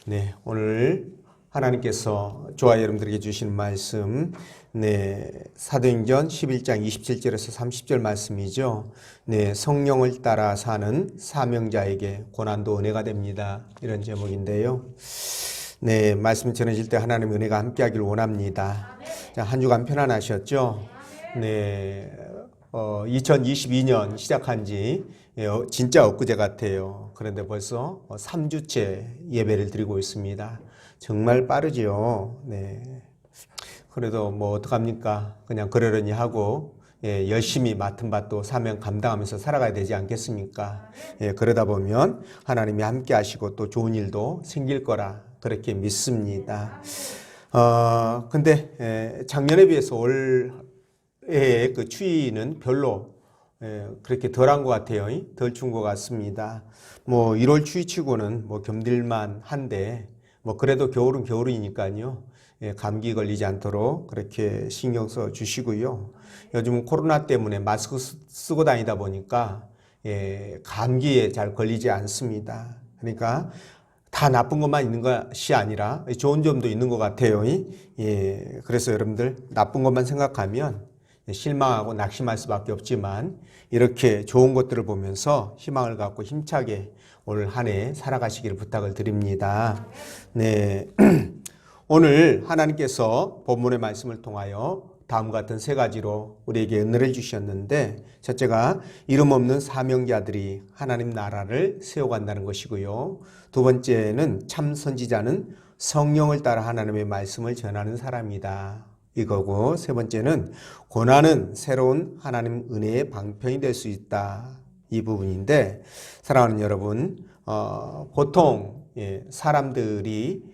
네, 오늘 하나님께서 저와 여러분들에게 주시는 말씀, 사도행전 11장 27절에서 30절 말씀이죠. 성령을 따라 사는 사명자에게 고난도 은혜가 됩니다. 이런 제목인데요. 말씀 전해질 때 하나님의 은혜가 함께하기를 원합니다. 자, 한 주간 편안하셨죠? 2022년 시작한 지 진짜 엊그제 같아요. 그런데 벌써 3주째 예배를 드리고 있습니다. 정말 빠르지요. 그래도 뭐 어떡합니까? 그냥 그러려니 하고 열심히 맡은 바도 사명 감당하면서 살아가야 되지 않겠습니까? 그러다 보면 하나님이 함께 하시고 또 좋은 일도 생길 거라 그렇게 믿습니다. 근데 작년에 비해서 올해 그 추위는 별로 그렇게 덜한 것 같아요. 덜 추운 것 같습니다. 뭐 1월 추위치고는 뭐 견딜만 한데 뭐 그래도 겨울은 겨울이니까요. 감기 걸리지 않도록 그렇게 신경 써 주시고요. 요즘은 코로나 때문에 마스크 쓰고 다니다 보니까 감기에 잘 걸리지 않습니다. 그러니까 다 나쁜 것만 있는 것이 아니라 좋은 점도 있는 것 같아요. 그래서 여러분들 나쁜 것만 생각하면 실망하고 낙심할 수밖에 없지만 이렇게 좋은 것들을 보면서 희망을 갖고 힘차게 올 한 해 살아가시기를 부탁을 드립니다. 오늘 하나님께서 본문의 말씀을 통하여 다음과 같은 세 가지로 우리에게 은혜를 주셨는데, 첫째가 이름 없는 사명자들이 하나님 나라를 세워간다는 것이고요. 두 번째는 참 선지자는 성령을 따라 하나님의 말씀을 전하는 사람이다, 이거고, 세 번째는 고난은 새로운 하나님 은혜의 방편이 될 수 있다, 이 부분인데, 사랑하는 여러분, 보통 사람들이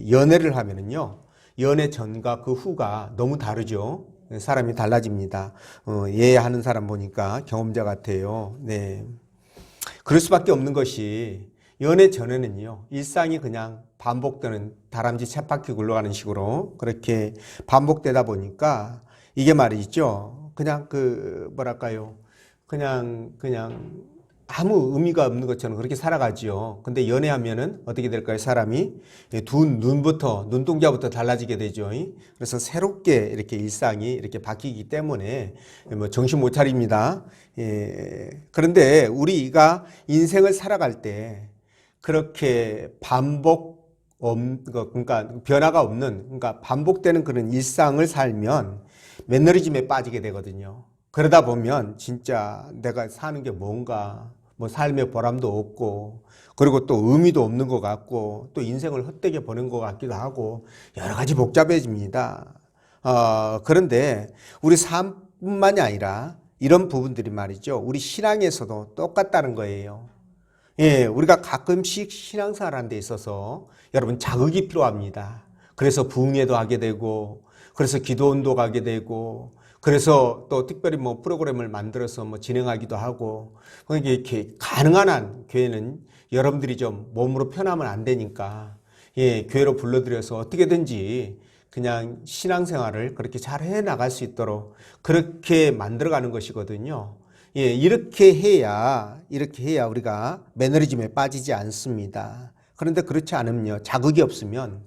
연애를 하면은요, 연애 전과 그 후가 너무 다르죠. 사람이 달라집니다. 하는 사람 보니까 경험자 같아요. 그럴 수밖에 없는 것이, 연애 전에는요, 일상이 그냥 반복되는 다람쥐 쳇바퀴 굴러가는 식으로 그렇게 반복되다 보니까 이게 말이죠. 그냥 그냥 아무 의미가 없는 것처럼 그렇게 살아가지요. 근데 연애하면은 어떻게 될까요? 사람이 눈동자부터 달라지게 되죠. 그래서 새롭게 이렇게 일상이 이렇게 바뀌기 때문에 뭐 정신 못 차립니다. 그런데 우리가 인생을 살아갈 때 그렇게 그러니까 변화가 없는, 그러니까 반복되는 그런 일상을 살면 매너리즘에 빠지게 되거든요. 그러다 보면 진짜 내가 사는 게 뭔가, 뭐 삶의 보람도 없고, 그리고 또 의미도 없는 것 같고, 또 인생을 헛되게 보낸 것 같기도 하고, 여러 가지 복잡해집니다. 그런데 우리 삶뿐만이 아니라 이런 부분들이 말이죠, 우리 신앙에서도 똑같다는 거예요. 우리가 가끔씩 신앙생활하는 데 있어서 여러분 자극이 필요합니다. 그래서 부흥회도 하게 되고, 그래서 기도원도 가게 되고, 그래서 또 특별히 뭐 프로그램을 만들어서 뭐 진행하기도 하고, 그러니까 이렇게 가능한 한 교회는 여러분들이 좀 몸으로 편하면 안 되니까, 교회로 불러들여서 어떻게든지 그냥 신앙생활을 그렇게 잘 해 나갈 수 있도록 그렇게 만들어가는 것이거든요. 이렇게 해야 우리가 매너리즘에 빠지지 않습니다. 그런데 그렇지 않으면요, 자극이 없으면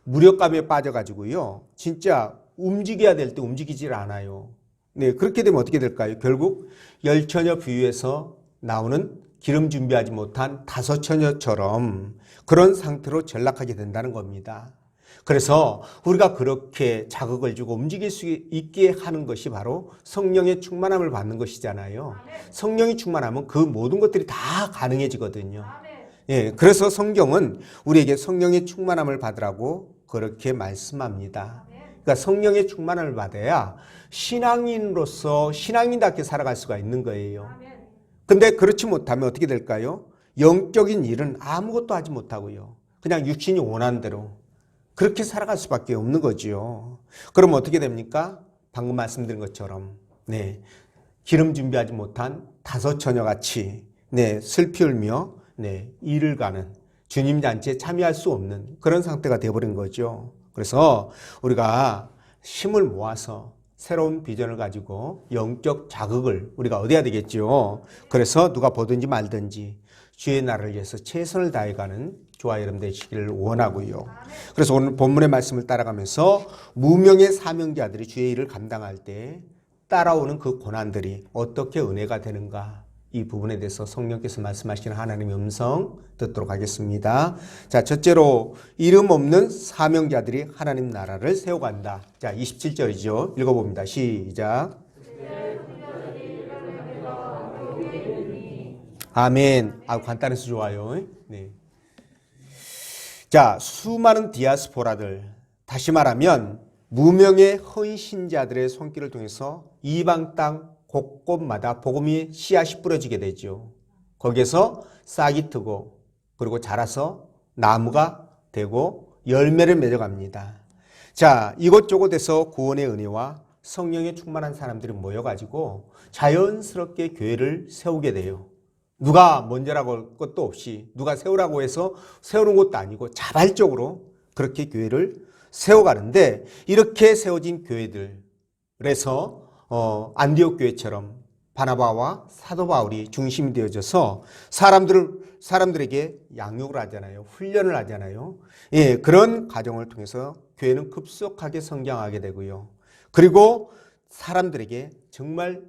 무력감에 빠져가지고요, 진짜 움직여야 될 때 움직이질 않아요. 그렇게 되면 어떻게 될까요? 결국 열처녀 비유에서 나오는 기름 준비하지 못한 5처녀처럼 그런 상태로 전락하게 된다는 겁니다. 그래서 우리가 그렇게 자극을 주고 움직일 수 있게 하는 것이 바로 성령의 충만함을 받는 것이잖아요. 성령이 충만하면 그 모든 것들이 다 가능해지거든요. 그래서 성경은 우리에게 성령의 충만함을 받으라고 그렇게 말씀합니다. 그러니까 성령의 충만함을 받아야 신앙인으로서 신앙인답게 살아갈 수가 있는 거예요. 근데 그렇지 못하면 어떻게 될까요? 영적인 일은 아무것도 하지 못하고요, 그냥 육신이 원하는 대로 그렇게 살아갈 수밖에 없는 거지요. 그럼 어떻게 됩니까? 방금 말씀드린 것처럼 기름 준비하지 못한 5처녀같이 슬피 울며 일을 가는, 주님 잔치에 참여할 수 없는 그런 상태가 되어버린 거죠. 그래서 우리가 힘을 모아서 새로운 비전을 가지고 영적 자극을 우리가 얻어야 되겠죠. 그래서 누가 보든지 말든지 주의 나라를 위해서 최선을 다해가는 저와 여러분 되시기를 원하고요. 그래서 오늘 본문의 말씀을 따라가면서 무명의 사명자들이 주의 일을 감당할 때 따라오는 그 고난들이 어떻게 은혜가 되는가, 이 부분에 대해서 성령께서 말씀하시는 하나님의 음성 듣도록 하겠습니다. 자, 첫째로 이름 없는 사명자들이 하나님 나라를 세워간다. 자, 27절이죠. 읽어봅니다. 시작. 아멘. 간단해서 좋아요. 네. 자, 수많은 디아스포라들, 다시 말하면 무명의 헌신자들의 손길을 통해서 이방 땅 곳곳마다 복음의 씨앗이 뿌려지게 되죠. 거기에서 싹이 트고 그리고 자라서 나무가 되고 열매를 맺어갑니다. 자, 이곳저곳에서 구원의 은혜와 성령에 충만한 사람들이 모여가지고 자연스럽게 교회를 세우게 돼요. 누가 먼저라고 할 것도 없이, 누가 세우라고 해서 세우는 것도 아니고 자발적으로 그렇게 교회를 세워가는데, 이렇게 세워진 교회들에서 안디옥 교회처럼 바나바와 사도 바울이 중심이 되어져서 사람들에게 양육을 하잖아요. 훈련을 하잖아요. 예, 그런 과정을 통해서 교회는 급속하게 성장하게 되고요. 그리고 사람들에게 정말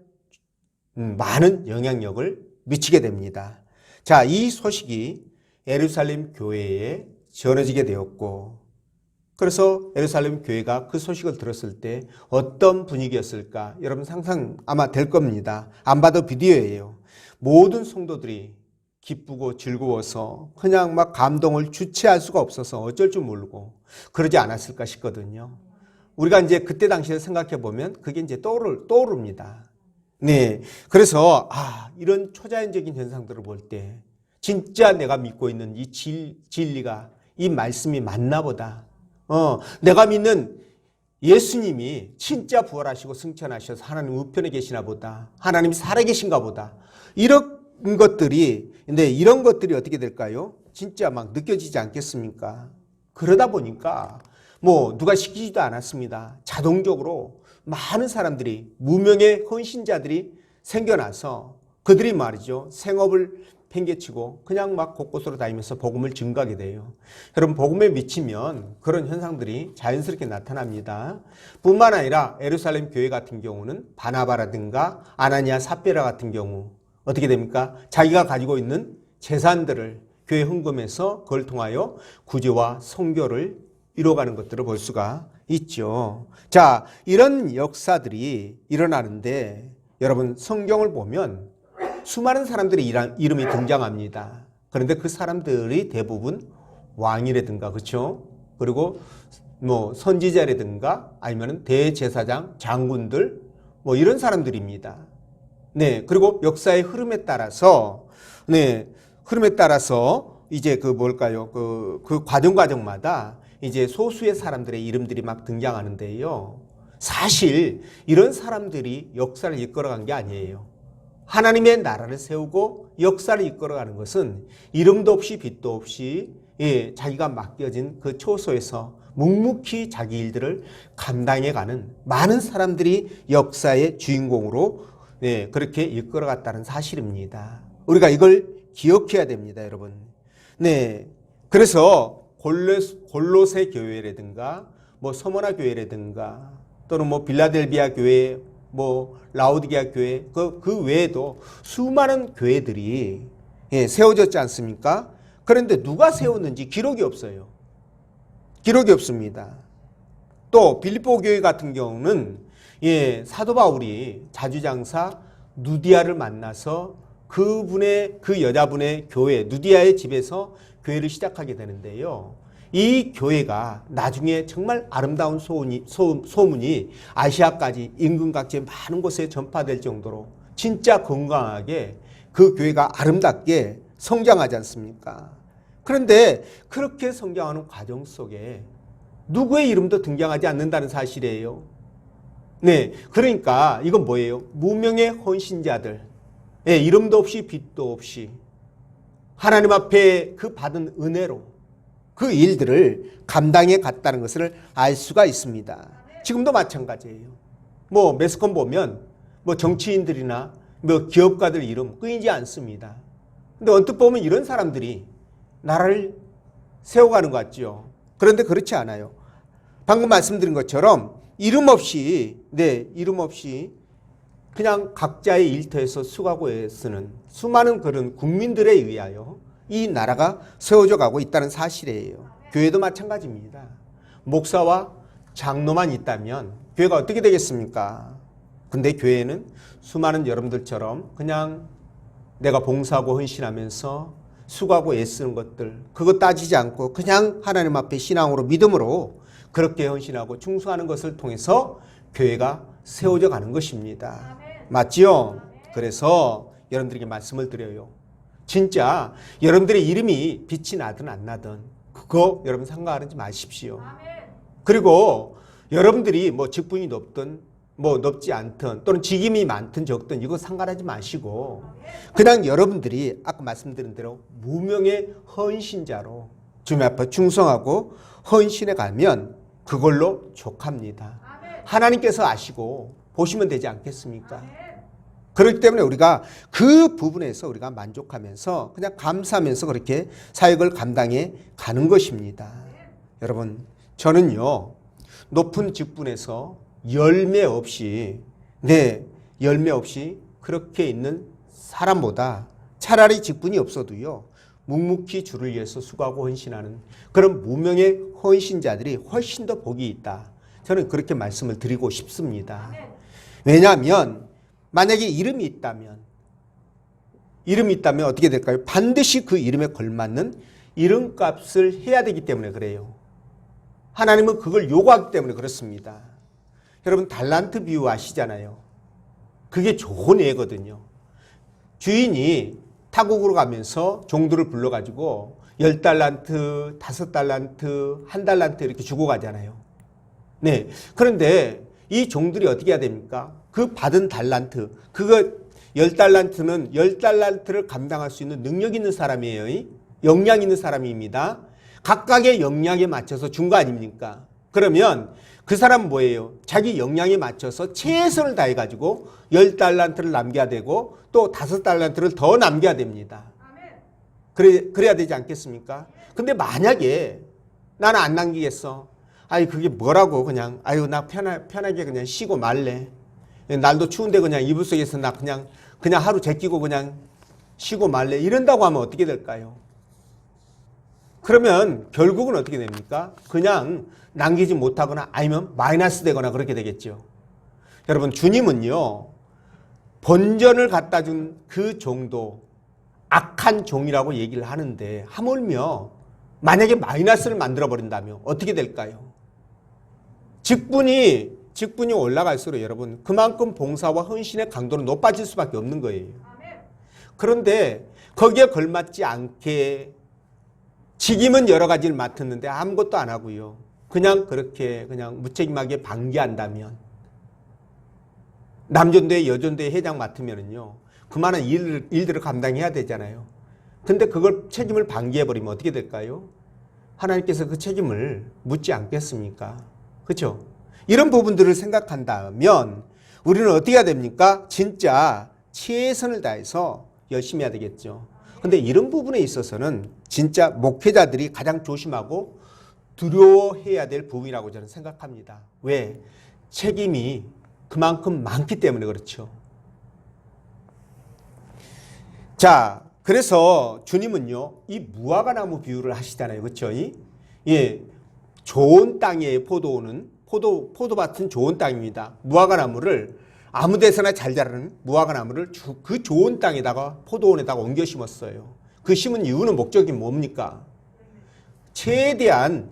많은 영향력을 미치게 됩니다. 자, 이 소식이 예루살렘 교회에 전해지게 되었고, 그래서 예루살렘 교회가 그 소식을 들었을 때 어떤 분위기였을까? 여러분 상상 아마 될 겁니다. 안 봐도 비디오예요. 모든 성도들이 기쁘고 즐거워서 그냥 막 감동을 주체할 수가 없어서 어쩔 줄 모르고 그러지 않았을까 싶거든요. 우리가 이제 그때 당시에 생각해 보면 그게 이제 떠오릅니다. 네. 그래서, 이런 초자연적인 현상들을 볼 때, 진짜 내가 믿고 있는 이 진리가, 이 말씀이 맞나 보다. 내가 믿는 예수님이 진짜 부활하시고 승천하셔서 하나님 우편에 계시나 보다. 하나님이 살아계신가 보다. 이런 것들이, 근데 이런 것들이 어떻게 될까요? 진짜 막 느껴지지 않겠습니까? 그러다 보니까, 누가 시키지도 않았습니다. 자동적으로 많은 사람들이, 무명의 헌신자들이 생겨나서 그들이 말이죠, 생업을 팽개치고 그냥 막 곳곳으로 다니면서 복음을 증거하게 돼요. 여러분, 복음에 미치면 그런 현상들이 자연스럽게 나타납니다. 뿐만 아니라 예루살렘 교회 같은 경우는 바나바라든가 아나니아 삽비라 같은 경우 어떻게 됩니까? 자기가 가지고 있는 재산들을 교회 헌금해서 그걸 통하여 구제와 선교를 이루어가는 것들을 볼 수가 있죠. 자, 이런 역사들이 일어나는데 여러분, 성경을 보면 수많은 사람들의 이름이 등장합니다. 그런데 그 사람들이 대부분 왕이라든가, 그렇죠? 그리고 선지자라든가 아니면 대제사장, 장군들 이런 사람들입니다. 네, 그리고 역사의 흐름에 따라서 이제 그 과정마다 이제 소수의 사람들의 이름들이 막 등장하는데요. 사실 이런 사람들이 역사를 이끌어간 게 아니에요. 하나님의 나라를 세우고 역사를 이끌어가는 것은 이름도 없이 빛도 없이 자기가 맡겨진 그 초소에서 묵묵히 자기 일들을 감당해가는 많은 사람들이 역사의 주인공으로 그렇게 이끌어갔다는 사실입니다. 우리가 이걸 기억해야 됩니다, 여러분. 네, 그래서 골로새 교회라든가 서머나 교회라든가 또는 빌라델비아 교회, 라우디게아 교회, 그 외에도 수많은 교회들이 세워졌지 않습니까? 그런데 누가 세웠는지 기록이 없어요. 기록이 없습니다. 또 빌립보 교회 같은 경우는 사도 바울이 자주장사 누디아를 만나서 그 여자분의 교회, 누디아의 집에서 교회를 시작하게 되는데요. 이 교회가 나중에 정말 아름다운 소문이 아시아까지 인근 각지의 많은 곳에 전파될 정도로 진짜 건강하게 그 교회가 아름답게 성장하지 않습니까? 그런데 그렇게 성장하는 과정 속에 누구의 이름도 등장하지 않는다는 사실이에요. 네, 그러니까 이건 뭐예요? 무명의 헌신자들, 이름도 없이 빛도 없이 하나님 앞에 그 받은 은혜로 그 일들을 감당해 갔다는 것을 알 수가 있습니다. 지금도 마찬가지예요. 매스컴 보면 정치인들이나 기업가들 이름 끊이지 않습니다. 근데 언뜻 보면 이런 사람들이 나라를 세워가는 것 같죠. 그런데 그렇지 않아요. 방금 말씀드린 것처럼 이름 없이 그냥 각자의 일터에서 수고하고 애쓰는 수많은 그런 국민들에 의하여 이 나라가 세워져 가고 있다는 사실이에요. 교회도 마찬가지입니다. 목사와 장로만 있다면 교회가 어떻게 되겠습니까? 근데 교회는 수많은 여러분들처럼 그냥 내가 봉사하고 헌신하면서 수고하고 애쓰는 것들 그거 따지지 않고 그냥 하나님 앞에 신앙으로 믿음으로 그렇게 헌신하고 충성하는 것을 통해서 교회가 세워져 가는 것입니다. 맞지요? 그래서 여러분들에게 말씀을 드려요. 진짜 여러분들의 이름이 빛이 나든 안 나든 그거 여러분 상관하지 마십시오. 그리고 여러분들이 뭐 직분이 높든 뭐 높지 않든 또는 직임이 많든 적든 이거 상관하지 마시고 그냥 여러분들이 아까 말씀드린 대로 무명의 헌신자로 주님 앞에 충성하고 헌신해 가면 그걸로 족합니다. 하나님께서 아시고 보시면 되지 않겠습니까? 그렇기 때문에 우리가 그 부분에서 우리가 만족하면서 그냥 감사하면서 그렇게 사역을 감당해 가는 것입니다. 여러분 저는요 높은 직분에서 열매 없이 그렇게 있는 사람보다 차라리 직분이 없어도요 묵묵히 주를 위해서 수고하고 헌신하는 그런 무명의 헌신자들이 훨씬 더 복이 있다. 저는 그렇게 말씀을 드리고 싶습니다. 왜냐하면 만약에 이름이 있다면 어떻게 될까요? 반드시 그 이름에 걸맞는 이름값을 해야 되기 때문에 그래요. 하나님은 그걸 요구하기 때문에 그렇습니다. 여러분 달란트 비유 아시잖아요. 그게 좋은 예거든요. 주인이 타국으로 가면서 종들을 불러가지고 10달란트, 5달란트, 1달란트 이렇게 주고 가잖아요. 네. 그런데 이 종들이 어떻게 해야 됩니까? 그 받은 달란트, 그거 10달란트는 10달란트를 감당할 수 있는 능력 있는 사람이에요. 역량 있는 사람입니다. 각각의 역량에 맞춰서 준 거 아닙니까? 그러면 그 사람은 뭐예요? 자기 역량에 맞춰서 최선을 다해가지고 10달란트를 남겨야 되고 또 5달란트를 더 남겨야 됩니다. 그래야 되지 않겠습니까? 근데 만약에 나는 안 남기겠어. 아이 그게 뭐라고 그냥 아유 나 편하게 그냥 쉬고 말래. 날도 추운데 그냥 이불 속에서 나 그냥 하루 제끼고 그냥 쉬고 말래. 이런다고 하면 어떻게 될까요? 그러면 결국은 어떻게 됩니까? 그냥 남기지 못하거나 아니면 마이너스 되거나 그렇게 되겠죠. 여러분 주님은요. 본전을 갖다 준 그 종도 악한 종이라고 얘기를 하는데 하물며 만약에 마이너스를 만들어 버린다면 어떻게 될까요? 직분이 올라갈수록 여러분 그만큼 봉사와 헌신의 강도는 높아질 수밖에 없는 거예요. 그런데 거기에 걸맞지 않게 직임은 여러 가지를 맡았는데 아무것도 안 하고요. 그냥 그렇게 그냥 무책임하게 방기한다면 남전도회 여전도회 회장 맡으면은요. 그만한 일들을 감당해야 되잖아요. 근데 그걸 책임을 방기해버리면 어떻게 될까요? 하나님께서 그 책임을 묻지 않겠습니까? 그렇죠? 이런 부분들을 생각한다면 우리는 어떻게 해야 됩니까? 진짜 최선을 다해서 열심히 해야 되겠죠. 근데 이런 부분에 있어서는 진짜 목회자들이 가장 조심하고 두려워해야 될 부분이라고 저는 생각합니다. 왜? 책임이 그만큼 많기 때문에 그렇죠. 자, 그래서 주님은요, 이 무화과나무 비유를 하시잖아요. 그렇죠? 좋은 땅의 포도밭은 좋은 땅입니다. 무화과나무를 아무 데서나 잘 자라는 무화과나무를 그 좋은 땅에다가 포도원에다가 옮겨 심었어요. 그 심은 이유는 목적이 뭡니까? 최대한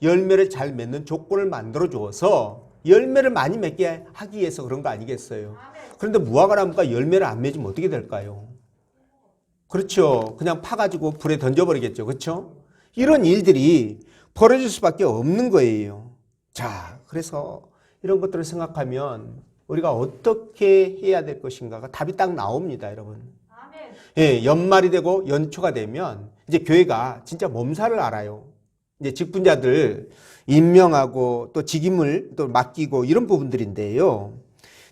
열매를 잘 맺는 조건을 만들어 주어서 열매를 많이 맺게 하기 위해서 그런 거 아니겠어요? 그런데 무화과나무가 열매를 안 맺으면 어떻게 될까요? 그렇죠. 그냥 파가지고 불에 던져버리겠죠. 그렇죠? 이런 일들이 벌어질 수밖에 없는 거예요. 자, 그래서 이런 것들을 생각하면 우리가 어떻게 해야 될 것인가가 답이 딱 나옵니다, 여러분. 예, 연말이 되고 연초가 되면 이제 교회가 진짜 몸살을 알아요. 이제 직분자들 임명하고 또 직임을 또 맡기고 이런 부분들인데요.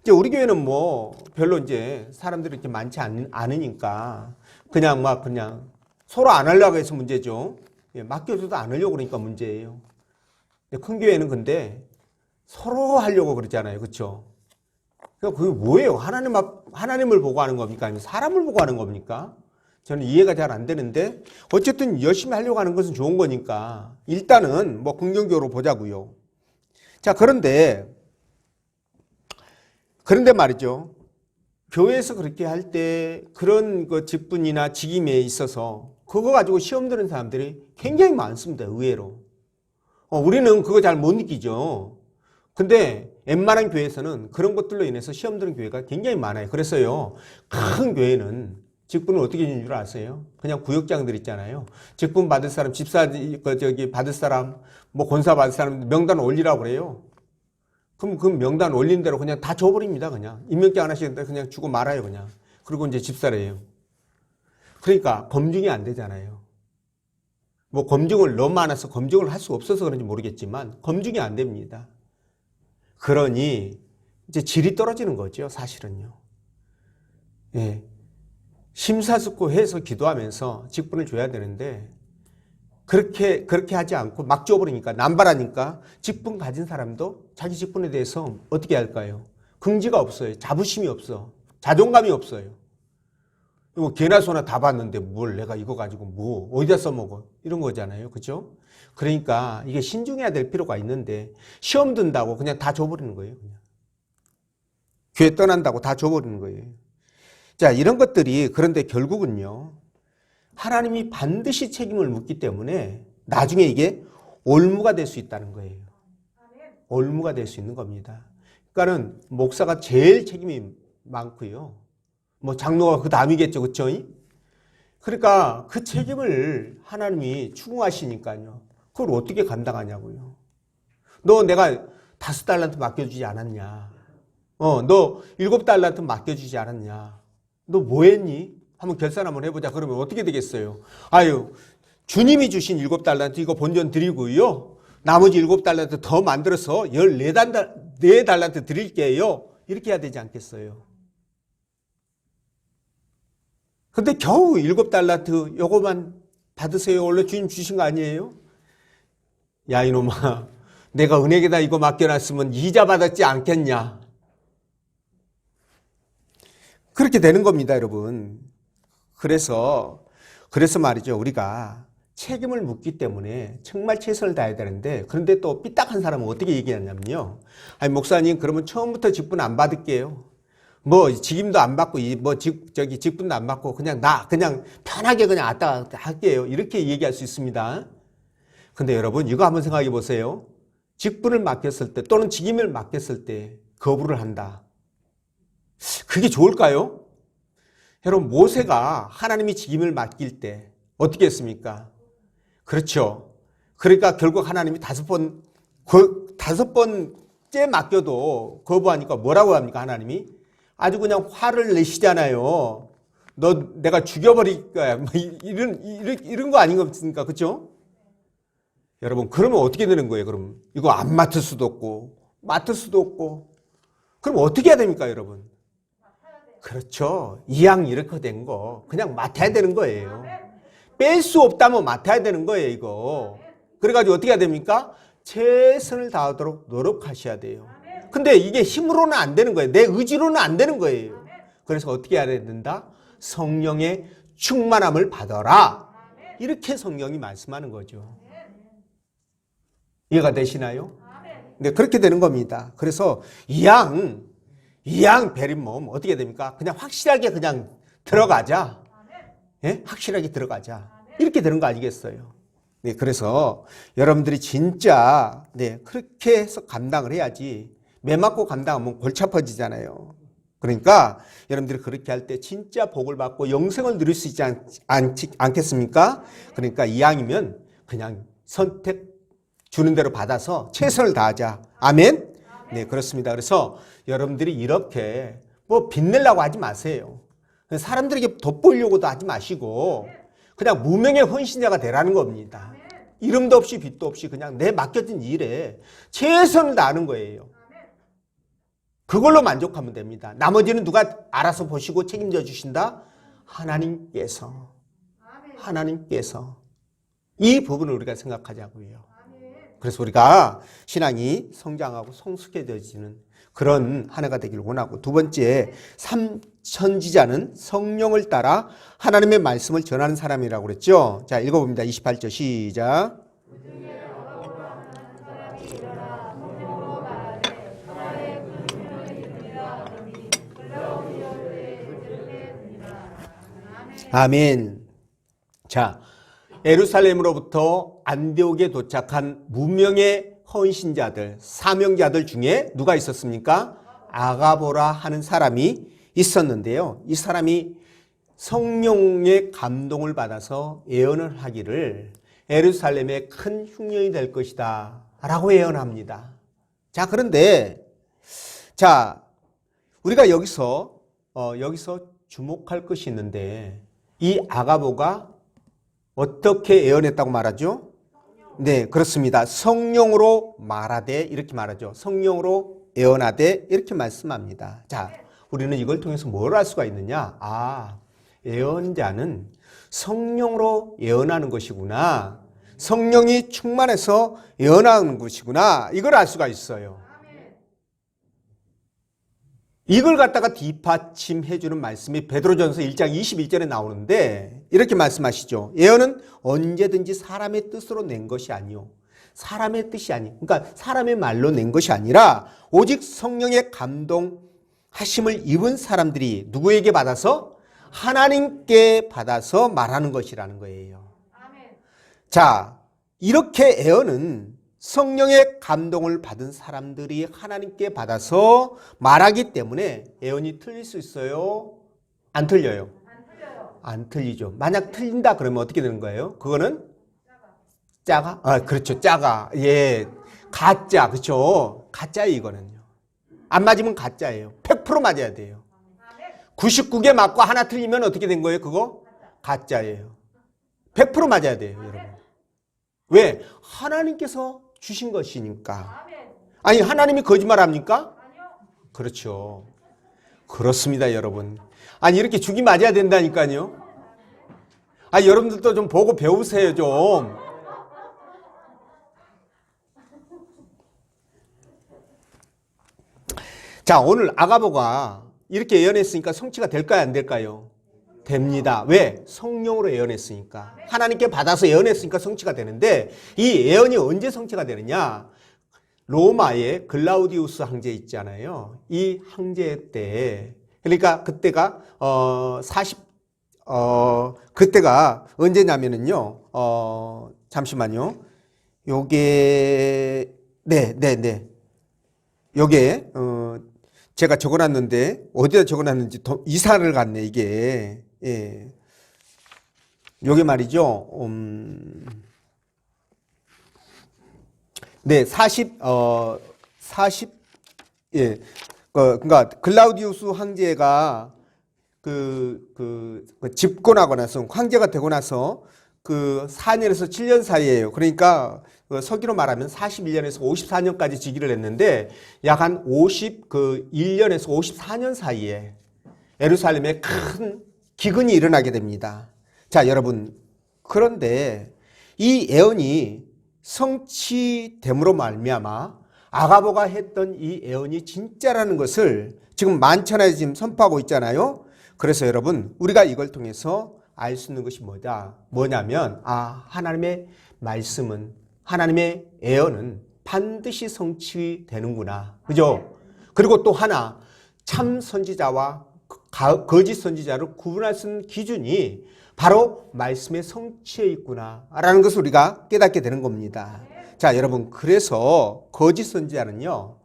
이제 우리 교회는 뭐 별로 이제 사람들이 이렇게 많지 않으니까 그냥 서로 안 하려고 해서 문제죠. 맡겨줘도 안 하려고 그러니까 문제예요. 큰 교회는 근데 서로 하려고 그러잖아요. 그렇죠? 그게 뭐예요? 하나님을 보고 하는 겁니까? 아니면 사람을 보고 하는 겁니까? 저는 이해가 잘 안 되는데 어쨌든 열심히 하려고 하는 것은 좋은 거니까 일단은 뭐 긍정적으로 보자고요. 자, 그런데 말이죠. 교회에서 그렇게 할 때 그런 그 직분이나 직임에 있어서 그거 가지고 시험 드는 사람들이 굉장히 많습니다. 의외로. 우리는 그거 잘 못 느끼죠. 근데 웬만한 교회에서는 그런 것들로 인해서 시험 드는 교회가 굉장히 많아요. 그래서요, 큰 교회는 직분을 어떻게 주는 줄 아세요? 그냥 구역장들 있잖아요. 직분 받을 사람, 집사, 받을 사람, 뭐 권사 받을 사람 명단 올리라고 그래요. 그럼 그 명단 올린 대로 그냥 다 줘버립니다. 그냥. 임명장 하나씩 그냥 주고 말아요. 그냥. 그리고 이제 집사래요. 그러니까 검증이 안 되잖아요. 뭐 검증을 너무 많아서 검증을 할 수 없어서 그런지 모르겠지만 검증이 안 됩니다. 그러니 이제 질이 떨어지는 거죠. 사실은요. 예. 심사숙고해서 기도하면서 직분을 줘야 되는데 그렇게 하지 않고 막 줘버리니까 남발하니까 직분 가진 사람도 자기 직분에 대해서 어떻게 할까요? 긍지가 없어요. 자부심이 없어. 자존감이 없어요. 뭐 개나 소나 다 봤는데 뭘 내가 이거 가지고 뭐 어디다 써먹어 이런 거잖아요. 그죠? 그러니까 이게 신중해야 될 필요가 있는데 시험 든다고 그냥 다 줘버리는 거예요. 그냥. 교회 떠난다고 다 줘버리는 거예요. 자, 이런 것들이 그런데 결국은요. 하나님이 반드시 책임을 묻기 때문에 나중에 이게 올무가 될 수 있다는 거예요. 올무가 될 수 있는 겁니다. 그러니까는 목사가 제일 책임이 많고요. 뭐 장로가 그 다음이겠죠. 그렇죠? 그러니까 그 책임을 하나님이 추궁하시니까요. 그걸 어떻게 감당하냐고요. 너 내가 5달란트 맡겨주지 않았냐. 너 7달란트 맡겨주지 않았냐. 너 뭐 했니? 한번 결산 한번 해보자. 그러면 어떻게 되겠어요? 아유, 주님이 주신 7달란트 이거 본전 드리고요. 나머지 7달란트 더 만들어서 14달란트 드릴게요. 이렇게 해야 되지 않겠어요? 근데 겨우 7달란트 요거만 받으세요. 원래 주님 주신 거 아니에요? 야, 이놈아. 내가 은행에다 이거 맡겨놨으면 이자 받았지 않겠냐? 그렇게 되는 겁니다, 여러분. 그래서 말이죠. 우리가 책임을 묻기 때문에 정말 최선을 다해야 되는데 그런데 또 삐딱한 사람은 어떻게 얘기하냐면요. 아니, 목사님, 그러면 처음부터 직분 안 받을게요. 뭐 직임도 안 받고 직분도 안 받고 그냥 편하게 그냥 왔다 갔다 할게요. 이렇게 얘기할 수 있습니다. 근데 여러분 이거 한번 생각해 보세요. 직분을 맡겼을 때 또는 직임을 맡겼을 때 거부를 한다. 그게 좋을까요? 여러분 모세가 하나님이 직임을 맡길 때 어떻게 했습니까? 그렇죠. 그러니까 결국 하나님이 5번째 맡겨도 거부하니까 뭐라고 합니까? 하나님이 아주 그냥 화를 내시잖아요. 너 내가 죽여버릴 거야. 뭐 이런 거 아닌가? 그렇죠? 여러분 그러면 어떻게 되는 거예요? 그럼 이거 안 맡을 수도 없고 맡을 수도 없고 그럼 어떻게 해야 됩니까, 여러분? 그렇죠. 이왕 이렇게 된 거 그냥 맡아야 되는 거예요. 뺄 수 없다면 맡아야 되는 거예요, 이거. 그래가지고 어떻게 해야 됩니까? 최선을 다하도록 노력하셔야 돼요. 근데 이게 힘으로는 안 되는 거예요. 내 의지로는 안 되는 거예요. 그래서 어떻게 해야 된다? 성령의 충만함을 받아라. 이렇게 성령이 말씀하는 거죠. 이해가 되시나요? 네, 그렇게 되는 겁니다. 그래서 이왕 베린 몸 어떻게 됩니까? 그냥 확실하게 그냥 들어가자. 예? 확실하게 들어가자. 이렇게 되는 거 아니겠어요? 네, 그래서 여러분들이 진짜 그렇게 해서 감당을 해야지 매 맞고 감당하면 골치 아파지잖아요. 그러니까 여러분들이 그렇게 할 때 진짜 복을 받고 영생을 누릴 수 있지 않겠습니까? 그러니까 이왕이면 그냥 선택 주는 대로 받아서 최선을 다하자. 아멘? 네, 그렇습니다. 그래서 여러분들이 이렇게 뭐 빛내려고 하지 마세요. 사람들에게 돋보이려고도 하지 마시고 그냥 무명의 헌신자가 되라는 겁니다. 이름도 없이 빛도 없이 그냥 내 맡겨진 일에 최선을 다하는 거예요. 그걸로 만족하면 됩니다. 나머지는 누가 알아서 보시고 책임져 주신다? 하나님께서. 이 부분을 우리가 생각하자고요. 그래서 우리가 신앙이 성장하고 성숙해져지는 그런 한 해가 되길 원하고, 두 번째, 선지자는 성령을 따라 하나님의 말씀을 전하는 사람이라고 그랬죠. 자, 읽어봅니다. 28절 시작. 아멘. 자, 예루살렘으로부터 안디옥에 도착한 무명의 헌신자들, 사명자들 중에 누가 있었습니까? 아가보라 하는 사람이 있었는데요. 이 사람이 성령의 감동을 받아서 예언을 하기를 예루살렘에 큰 흉년이 될 것이다 라고 예언합니다. 자, 그런데 자, 우리가 여기서 주목할 것이 있는데, 이 아가보가 어떻게 예언했다고 말하죠? 네, 그렇습니다. 성령으로 말하되 이렇게 말하죠. 성령으로 예언하되 이렇게 말씀합니다. 자, 우리는 이걸 통해서 뭘 알 수가 있느냐? 아, 예언자는 성령으로 예언하는 것이구나. 성령이 충만해서 예언하는 것이구나. 이걸 알 수가 있어요. 이걸 갖다가 뒷받침해주는 말씀이 베드로전서 1장 21절에 나오는데 이렇게 말씀하시죠. 예언은 언제든지 사람의 뜻으로 낸 것이 아니요. 사람의 뜻이 아니, 그러니까 사람의 말로 낸 것이 아니라 오직 성령의 감동하심을 입은 사람들이 누구에게 받아서? 하나님께 받아서 말하는 것이라는 거예요. 자, 이렇게 예언은 성령의 감동을 받은 사람들이 하나님께 받아서 말하기 때문에 예언이 틀릴 수 있어요? 안 틀려요? 안 틀리죠. 만약 틀린다 그러면 어떻게 되는 거예요? 그거는 짜가? 아, 그렇죠. 짜가. 예. 가짜. 그렇죠. 가짜예요, 이거는요. 안 맞으면 가짜예요. 100% 맞아야 돼요. 99개 맞고 하나 틀리면 어떻게 된 거예요? 그거? 가짜예요. 100% 맞아야 돼요, 여러분. 왜? 하나님께서 주신 것이니까. 아니, 하나님이 거짓말합니까? 그렇죠. 그렇습니다, 여러분. 아니, 이렇게 죽이 맞아야 된다니까요. 아니, 여러분들도 좀 보고 배우세요, 좀. 자, 오늘 아가보가 이렇게 예언했으니까 성취가 될까요, 안 될까요? 됩니다. 왜? 성령으로 예언했으니까. 하나님께 받아서 예언했으니까 성취가 되는데, 이 예언이 언제 성취가 되느냐? 로마의 글라우디우스 황제 있잖아요. 이 황제 때, 그러니까 그때가 그때가 언제냐면은요. 잠시만요. 요게 요게 제가 적어놨는데 어디다 적어놨는지 이사를 갔네 이게. 예. 요게 말이죠. 네, 40 예. 그러니까 글라우디우스 황제가 집권하고 나서 황제가 되고 나서 4년에서 7년 사이에요. 그러니까 서기로 말하면 41년에서 54년까지 즉위를 했는데 약 한 1년에서 54년 사이에 예루살렘에 큰 기근이 일어나게 됩니다. 자, 여러분, 그런데 이 예언이 성취됨으로 말미암아 아가보가 했던 이 예언이 진짜라는 것을 지금 만천하에 지금 선포하고 있잖아요. 그래서 여러분, 우리가 이걸 통해서 알 수 있는 것이 뭐냐면, 하나님의 말씀은, 하나님의 예언은 반드시 성취되는구나. 그죠? 그리고 또 하나, 참 선지자와 거짓 선지자를 구분할 수 있는 기준이 바로 말씀의 성취에 있구나 라는 것을 우리가 깨닫게 되는 겁니다. 자, 여러분, 그래서 거짓 선지자는요,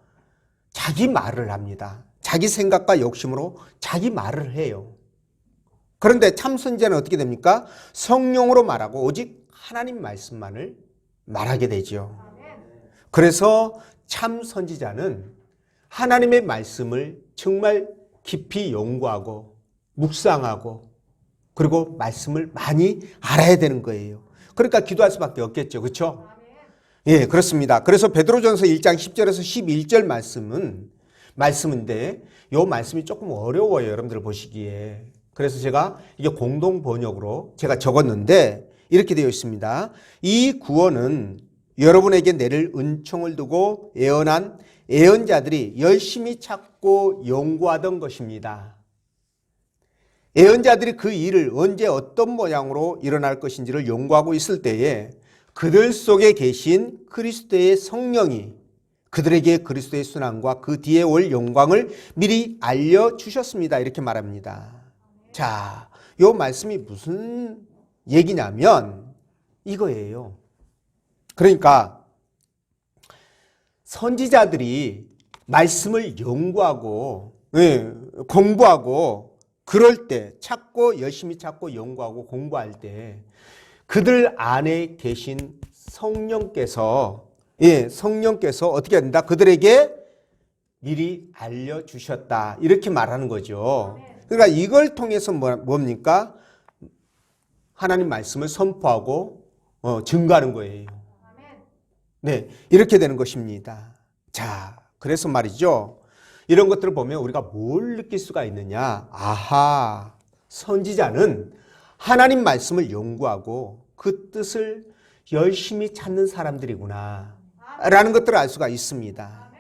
자기 말을 합니다. 자기 생각과 욕심으로 자기 말을 해요. 그런데 참 선지자는 어떻게 됩니까? 성령으로 말하고 오직 하나님 말씀만을 말하게 되죠. 그래서 참 선지자는 하나님의 말씀을 정말 깊이 연구하고 묵상하고 그리고 말씀을 많이 알아야 되는 거예요. 그러니까 기도할 수밖에 없겠죠. 그렇죠? 예, 그렇습니다. 그래서 베드로전서 1장 10절에서 11절 말씀인데 이 말씀이 조금 어려워요. 여러분들 보시기에. 그래서 제가 이게 공동 번역으로 제가 적었는데 이렇게 되어 있습니다. 이 구원은 여러분에게 내릴 은총을 두고 예언한 예언자들이 열심히 찾고 연구하던 것입니다. 예언자들이 그 일을 언제 어떤 모양으로 일어날 것인지를 연구하고 있을 때에 그들 속에 계신 그리스도의 성령이 그들에게 그리스도의 순환과 그 뒤에 올 영광을 미리 알려주셨습니다. 이렇게 말합니다. 자, 이 말씀이 무슨 얘기냐면 이거예요. 그러니까 선지자들이 말씀을 연구하고 공부하고 그럴 때 열심히 찾고 연구하고 공부할 때 그들 안에 계신 성령께서 어떻게 한다? 그들에게 미리 알려주셨다. 이렇게 말하는 거죠. 그러니까 이걸 통해서 뭡니까? 하나님 말씀을 선포하고 증거하는 거예요. 네, 이렇게 되는 것입니다. 자, 그래서 말이죠. 이런 것들을 보면 우리가 뭘 느낄 수가 있느냐? 아하, 선지자는 하나님 말씀을 연구하고 그 뜻을 열심히 찾는 사람들이구나 라는 것들을 알 수가 있습니다.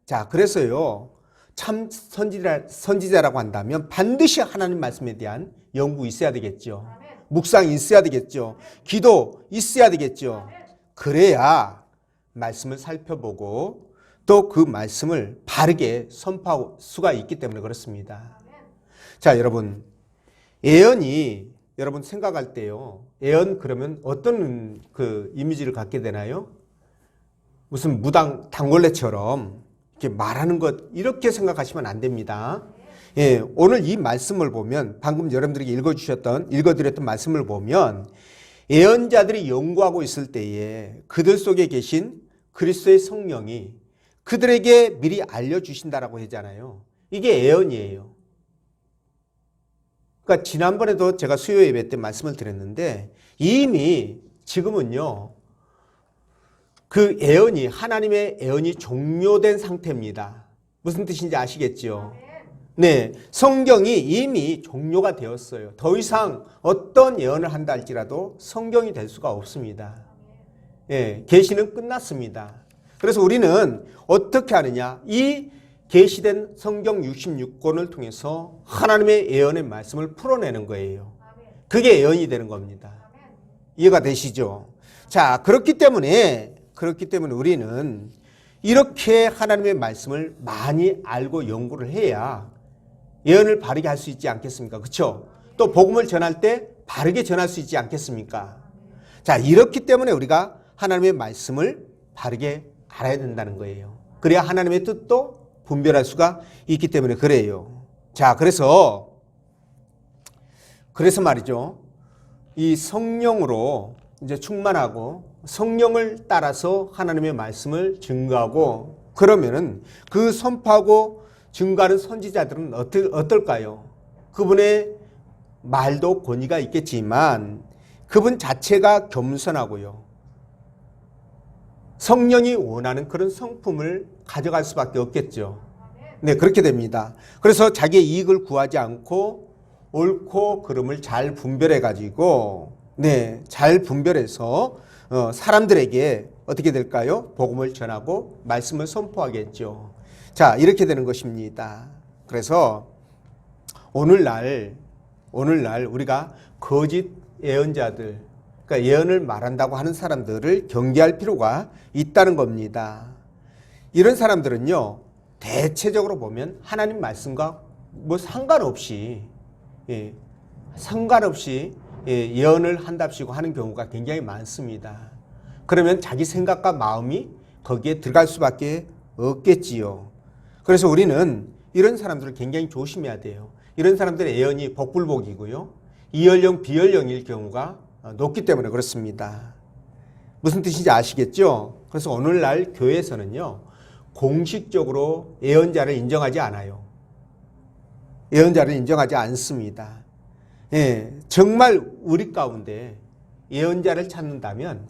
자, 그래서요, 참 선지자라고 한다면 반드시 하나님 말씀에 대한 연구 있어야 되겠죠. 묵상이 있어야 되겠죠. 기도 있어야 되겠죠. 그래야 말씀을 살펴보고 또 그 말씀을 바르게 선포할 수가 있기 때문에 그렇습니다. 자, 여러분, 예언이 여러분 생각할 때요, 예언 그러면 어떤 그 이미지를 갖게 되나요? 무슨 무당 당걸레처럼 이렇게 말하는 것 이렇게 생각하시면 안 됩니다. 예, 오늘 이 말씀을 보면 방금 여러분들에게 읽어드렸던 말씀을 보면 예언자들이 연구하고 있을 때에 그들 속에 계신 그리스도의 성령이 그들에게 미리 알려주신다라고 하잖아요. 이게 예언이에요. 그러니까 지난번에도 제가 수요 예배 때 말씀을 드렸는데 이미 지금은요, 그 예언이 하나님의 예언이 종료된 상태입니다. 무슨 뜻인지 아시겠죠? 네, 성경이 이미 종료가 되었어요. 더 이상 어떤 예언을 한다 할지라도 성경이 될 수가 없습니다. 예, 계시는 끝났습니다. 그래서 우리는 어떻게 하느냐? 이 계시된 성경 66권을 통해서 하나님의 예언의 말씀을 풀어내는 거예요. 그게 예언이 되는 겁니다. 이해가 되시죠? 자, 그렇기 때문에 우리는 이렇게 하나님의 말씀을 많이 알고 연구를 해야 예언을 바르게 할 수 있지 않겠습니까? 그렇죠? 또 복음을 전할 때 바르게 전할 수 있지 않겠습니까? 자, 이렇기 때문에 우리가 하나님의 말씀을 바르게 알아야 된다는 거예요. 그래야 하나님의 뜻도 분별할 수가 있기 때문에 그래요. 자, 그래서 말이죠. 이 성령으로 이제 충만하고 성령을 따라서 하나님의 말씀을 증거하고 그러면은 그 선포하고 증거하는 선지자들은 어떨까요? 그분의 말도 권위가 있겠지만 그분 자체가 겸손하고요. 성령이 원하는 그런 성품을 가져갈 수밖에 없겠죠. 네, 그렇게 됩니다. 그래서 자기의 이익을 구하지 않고 옳고 그름을 잘 분별해 가지고 잘 분별해서 사람들에게 어떻게 될까요? 복음을 전하고 말씀을 선포하겠죠. 자, 이렇게 되는 것입니다. 그래서 오늘날 우리가 거짓 예언자들, 그러니까 예언을 말한다고 하는 사람들을 경계할 필요가 있다는 겁니다. 이런 사람들은요, 대체적으로 보면 하나님 말씀과 뭐 상관없이 예언을 한답시고 하는 경우가 굉장히 많습니다. 그러면 자기 생각과 마음이 거기에 들어갈 수밖에 없겠지요. 그래서 우리는 이런 사람들을 굉장히 조심해야 돼요. 이런 사람들의 예언이 복불복이고요, 이연령 비연령일 경우가 높기 때문에 그렇습니다. 무슨 뜻인지 아시겠죠? 그래서 오늘날 교회에서는요, 공식적으로 예언자를 인정하지 않아요. 예언자를 인정하지 않습니다. 예, 정말 우리 가운데 예언자를 찾는다면,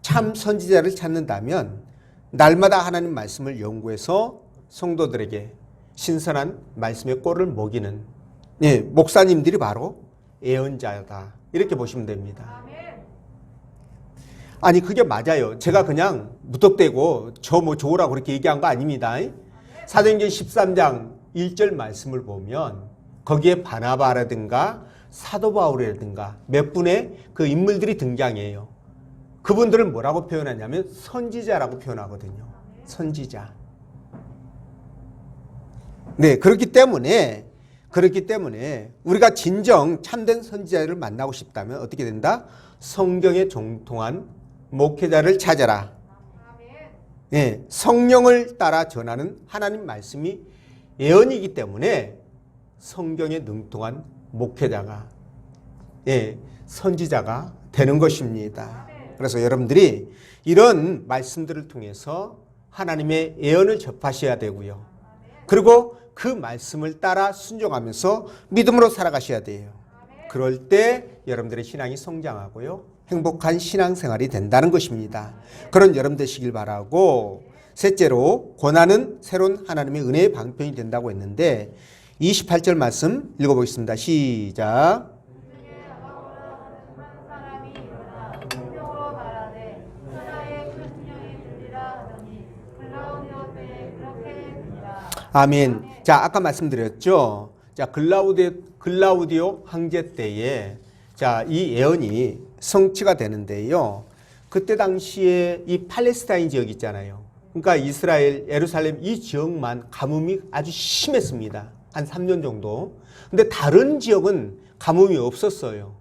참 선지자를 찾는다면 날마다 하나님 말씀을 연구해서 성도들에게 신선한 말씀의 꼴을 먹이는 목사님들이 바로 예언자다, 이렇게 보시면 됩니다. 아니 그게 맞아요. 제가 그냥 무턱대고 저 뭐 좋으라고 그렇게 얘기한 거 아닙니다. 사도행전 13장 1절 말씀을 보면 거기에 바나바라든가 사도 바울이라든가 몇 분의 그 인물들이 등장해요. 그분들을 뭐라고 표현하냐면 선지자라고 표현하거든요. 선지자. 네, 그렇기 때문에 우리가 진정 참된 선지자를 만나고 싶다면 어떻게 된다? 성경에 정통한 목회자를 찾아라. 네, 성령을 따라 전하는 하나님 말씀이 예언이기 때문에 성경에 능통한 목회자가, 선지자가 되는 것입니다. 그래서 여러분들이 이런 말씀들을 통해서 하나님의 예언을 접하셔야 되고요. 그리고 그 말씀을 따라 순종하면서 믿음으로 살아가셔야 돼요. 그럴 때 여러분들의 신앙이 성장하고요. 행복한 신앙생활이 된다는 것입니다. 그런 여러분 되시길 바라고, 셋째로 고난은 새로운 하나님의 은혜의 방편이 된다고 했는데 28절 말씀 읽어보겠습니다. 시작. 아멘. 자, 아까 말씀드렸죠. 자, 글라우디오 황제 때에 자, 이 예언이 성취가 되는데요. 그때 당시에 이 팔레스타인 지역 있잖아요. 그러니까 이스라엘, 예루살렘 이 지역만 가뭄이 아주 심했습니다. 한 3년 정도. 근데 다른 지역은 가뭄이 없었어요.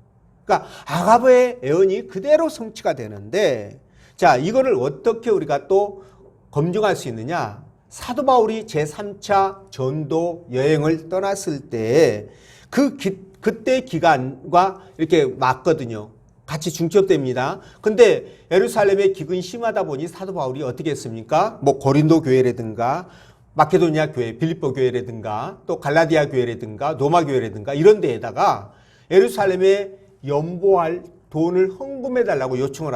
그러니까 아가브의 예언이 그대로 성취가 되는데, 자, 이거를 어떻게 우리가 또 검증할 수 있느냐? 사도 바울이 제3차 전도 여행을 떠났을 때 그때 기간과 이렇게 맞거든요. 같이 중첩됩니다. 근데 예루살렘의 기근이 심하다 보니 사도 바울이 어떻게 했습니까? 뭐 고린도 교회라든가 마케도니아 교회, 빌립보 교회라든가 또 갈라디아 교회라든가 로마 교회라든가 이런 데에다가 예루살렘에 연보할 돈을 헌금해 달라고 요청을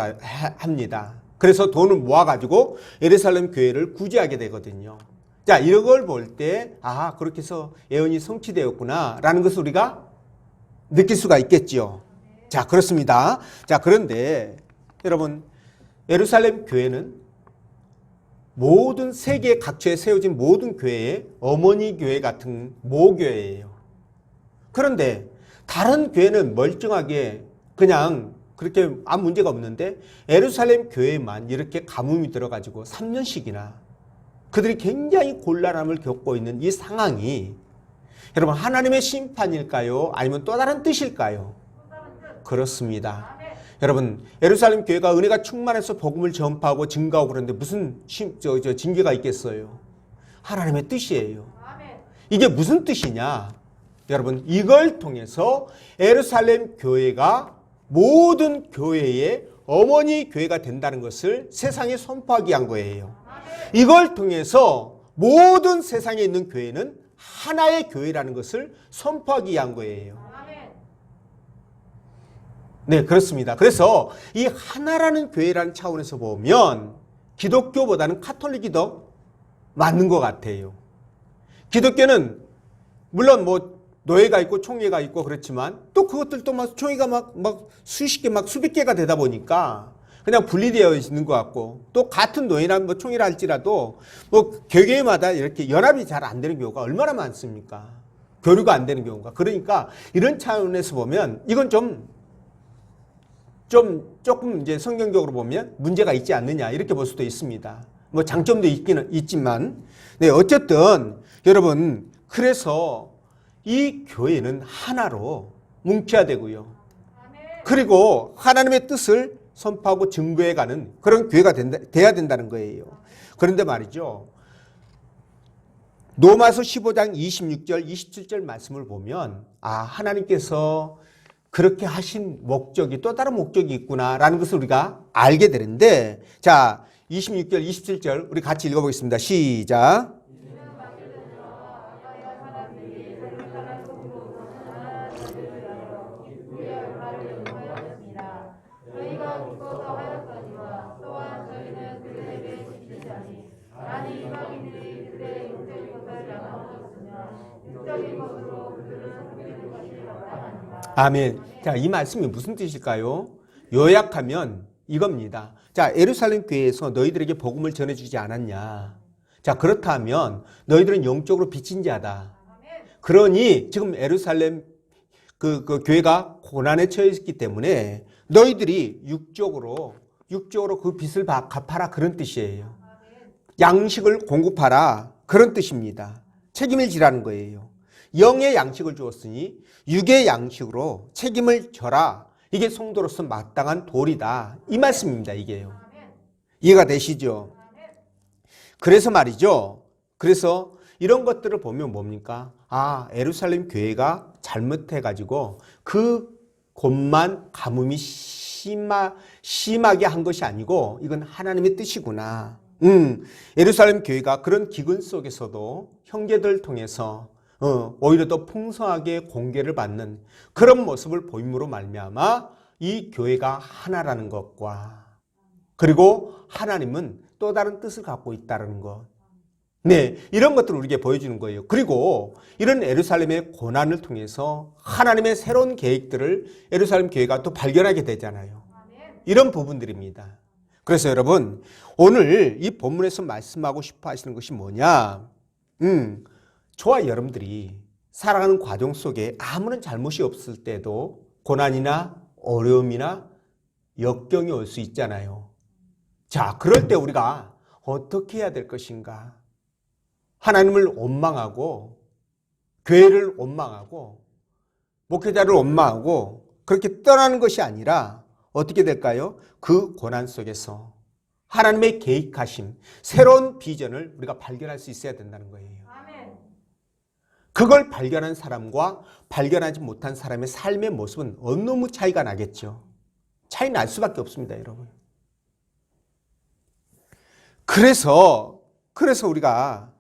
합니다. 그래서 돈을 모아가지고 예루살렘 교회를 구제하게 되거든요. 자, 이런 걸 볼 때, 아, 그렇게 해서 예언이 성취되었구나, 라는 것을 우리가 느낄 수가 있겠지요. 자, 그렇습니다. 자, 그런데 여러분, 예루살렘 교회는 모든 세계 각처에 세워진 모든 교회의 어머니 교회 같은 모교회예요. 그런데 다른 교회는 멀쩡하게 그냥 그렇게 아무 문제가 없는데 예루살렘 교회만 이렇게 가뭄이 들어가지고 3년씩이나 그들이 굉장히 곤란함을 겪고 있는 이 상황이 여러분 하나님의 심판일까요? 아니면 또 다른 뜻일까요? 그렇습니다. 여러분 예루살렘 교회가 은혜가 충만해서 복음을 전파하고 증가하고 그러는데 무슨 징계가 있겠어요? 하나님의 뜻이에요. 이게 무슨 뜻이냐? 여러분 이걸 통해서 예루살렘 교회가 모든 교회의 어머니 교회가 된다는 것을 세상에 선포하기 위한 거예요. 이걸 통해서 모든 세상에 있는 교회는 하나의 교회라는 것을 선포하기 위한 거예요. 네, 그렇습니다. 그래서 이 하나라는 교회라는 차원에서 보면 기독교보다는 카톨릭이 더 맞는 것 같아요. 기독교는 물론 뭐 노예가 있고 총회가 있고 그렇지만 또 그것들도 막 총회가 막 수십 개 막 수백 개가 되다 보니까 그냥 분리되어 있는 것 같고 또 같은 노예나 뭐 총회라 할지라도 뭐 개교회마다 이렇게 연합이 잘 안 되는 경우가 얼마나 많습니까? 교류가 안 되는 경우가. 그러니까 이런 차원에서 보면 이건 조금 이제 성경적으로 보면 문제가 있지 않느냐 이렇게 볼 수도 있습니다. 뭐 장점도 있기는 있지만 네, 어쨌든 여러분 그래서 이 교회는 하나로 뭉쳐야 되고요. 그리고 하나님의 뜻을 선포하고 증거해가는 그런 교회가 돼야 된다는 거예요. 그런데 말이죠. 로마서 15장 26절, 27절 말씀을 보면 하나님께서 그렇게 하신 목적이 또 다른 목적이 있구나라는 것을 우리가 알게 되는데 자, 26절, 27절 우리 같이 읽어보겠습니다. 시작. 아멘. 자, 이 말씀이 무슨 뜻일까요? 요약하면 이겁니다. 자, 예루살렘 교회에서 너희들에게 복음을 전해주지 않았냐? 자, 그렇다면 너희들은 영적으로 빚진 자다. 그러니 지금 예루살렘 그 교회가 고난에 처해 있기 때문에 너희들이 육적으로 그 빚을 갚아라, 그런 뜻이에요. 양식을 공급하라, 그런 뜻입니다. 책임을 지라는 거예요. 영의 양식을 주었으니 육의 양식으로 책임을 져라. 이게 성도로서 마땅한 도리다, 이 말씀입니다. 이게요. 이해가 되시죠? 그래서 말이죠. 그래서 이런 것들을 보면 뭡니까? 아, 예루살렘 교회가 잘못해가지고 그 곳만 가뭄이 심하게 한 것이 아니고 이건 하나님의 뜻이구나. 예루살렘 교회가 그런 기근 속에서도 형제들 통해서 오히려 더 풍성하게 공개를 받는 그런 모습을 보임으로 말미암아 이 교회가 하나라는 것과, 그리고 하나님은 또 다른 뜻을 갖고 있다는 것, 네, 이런 것들을 우리에게 보여주는 거예요. 그리고 이런 예루살렘의 고난을 통해서 하나님의 새로운 계획들을 예루살렘 교회가 또 발견하게 되잖아요. 이런 부분들입니다. 그래서 여러분, 오늘 이 본문에서 말씀하고 싶어 하시는 것이 뭐냐? 저와 여러분들이 살아가는 과정 속에 아무런 잘못이 없을 때도 고난이나 어려움이나 역경이 올 수 있잖아요. 자, 그럴 때 우리가 어떻게 해야 될 것인가? 하나님을 원망하고 교회를 원망하고 목회자를 원망하고 그렇게 떠나는 것이 아니라 어떻게 될까요? 그 고난 속에서 하나님의 계획하신 새로운 비전을 우리가 발견할 수 있어야 된다는 거예요. 그걸 발견한 사람과 발견하지 못한 사람의 삶의 모습은 너무 차이가 나겠죠. 차이 날 수밖에 없습니다, 여러분. 그래서 우리가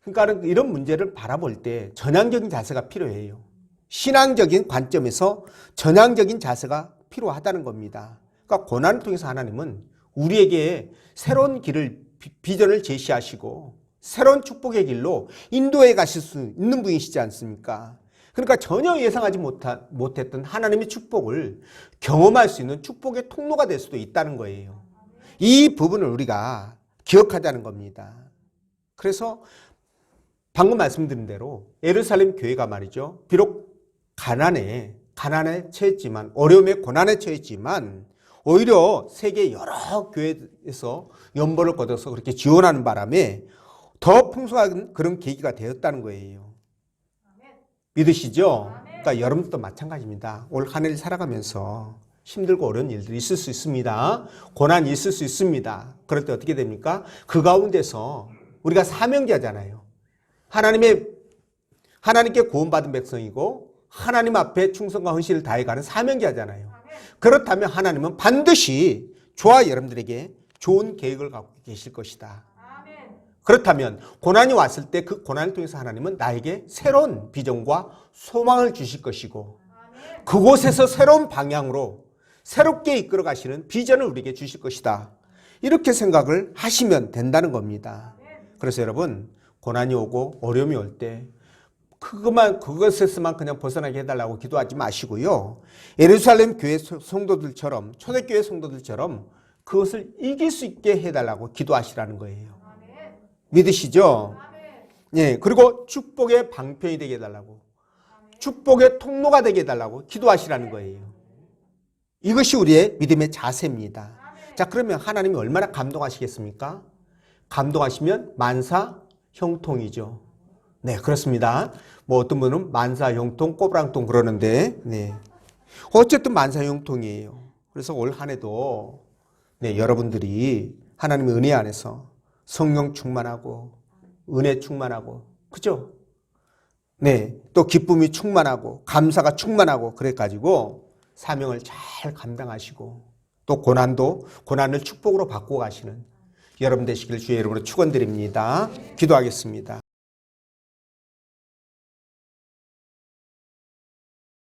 그러니까 이런 문제를 바라볼 때 전향적인 자세가 필요해요. 신앙적인 관점에서 전향적인 자세가 필요하다는 겁니다. 그러니까 고난을 통해서 하나님은 우리에게 새로운 길을, 비전을 제시하시고 새로운 축복의 길로 인도해 가실 수 있는 분이시지 않습니까? 그러니까 전혀 예상하지 못했던 하나님의 축복을 경험할 수 있는 축복의 통로가 될 수도 있다는 거예요. 이 부분을 우리가 기억하자는 겁니다. 그래서 방금 말씀드린 대로 예루살렘 교회가 말이죠. 비록 가난에 처했지만, 어려움에 고난에 처했지만 오히려 세계 여러 교회에서 연보를 거둬서 그렇게 지원하는 바람에 더 풍성한 그런 계기가 되었다는 거예요. 믿으시죠? 그러니까 여러분들도 마찬가지입니다. 올 한 해를 살아가면서 힘들고 어려운 일들이 있을 수 있습니다. 고난이 있을 수 있습니다. 그럴 때 어떻게 됩니까? 그 가운데서 우리가 사명자잖아요. 하나님께 구원받은 백성이고 하나님 앞에 충성과 헌신을 다해가는 사명자잖아요. 그렇다면 하나님은 반드시 저와 여러분들에게 좋은 계획을 갖고 계실 것이다. 그렇다면 고난이 왔을 때 그 고난을 통해서 하나님은 나에게 새로운 비전과 소망을 주실 것이고 그곳에서 새로운 방향으로 새롭게 이끌어 가시는 비전을 우리에게 주실 것이다. 이렇게 생각을 하시면 된다는 겁니다. 그래서 여러분, 고난이 오고 어려움이 올 때 그것에서만 그냥 벗어나게 해달라고 기도하지 마시고요. 예루살렘 교회 성도들처럼, 초대교회 성도들처럼 그것을 이길 수 있게 해달라고 기도하시라는 거예요. 믿으시죠? 예, 그리고 축복의 방편이 되게 해달라고, 축복의 통로가 되게 해달라고 기도하시라는 거예요. 이것이 우리의 믿음의 자세입니다. 자, 그러면 하나님이 얼마나 감동하시겠습니까? 감동하시면 만사 형통이죠. 네, 그렇습니다. 뭐 어떤 분은 만사 형통, 꼬부랑통 그러는데, 네, 어쨌든 만사 형통이에요. 그래서 올 한 해도 네, 여러분들이 하나님의 은혜 안에서 성령 충만하고 은혜 충만하고, 그죠? 네, 또 기쁨이 충만하고 감사가 충만하고 그래가지고 사명을 잘 감당하시고 또 고난을 축복으로 바꾸어 가시는 여러분 되시길 주의 이름으로 축원드립니다. 기도하겠습니다.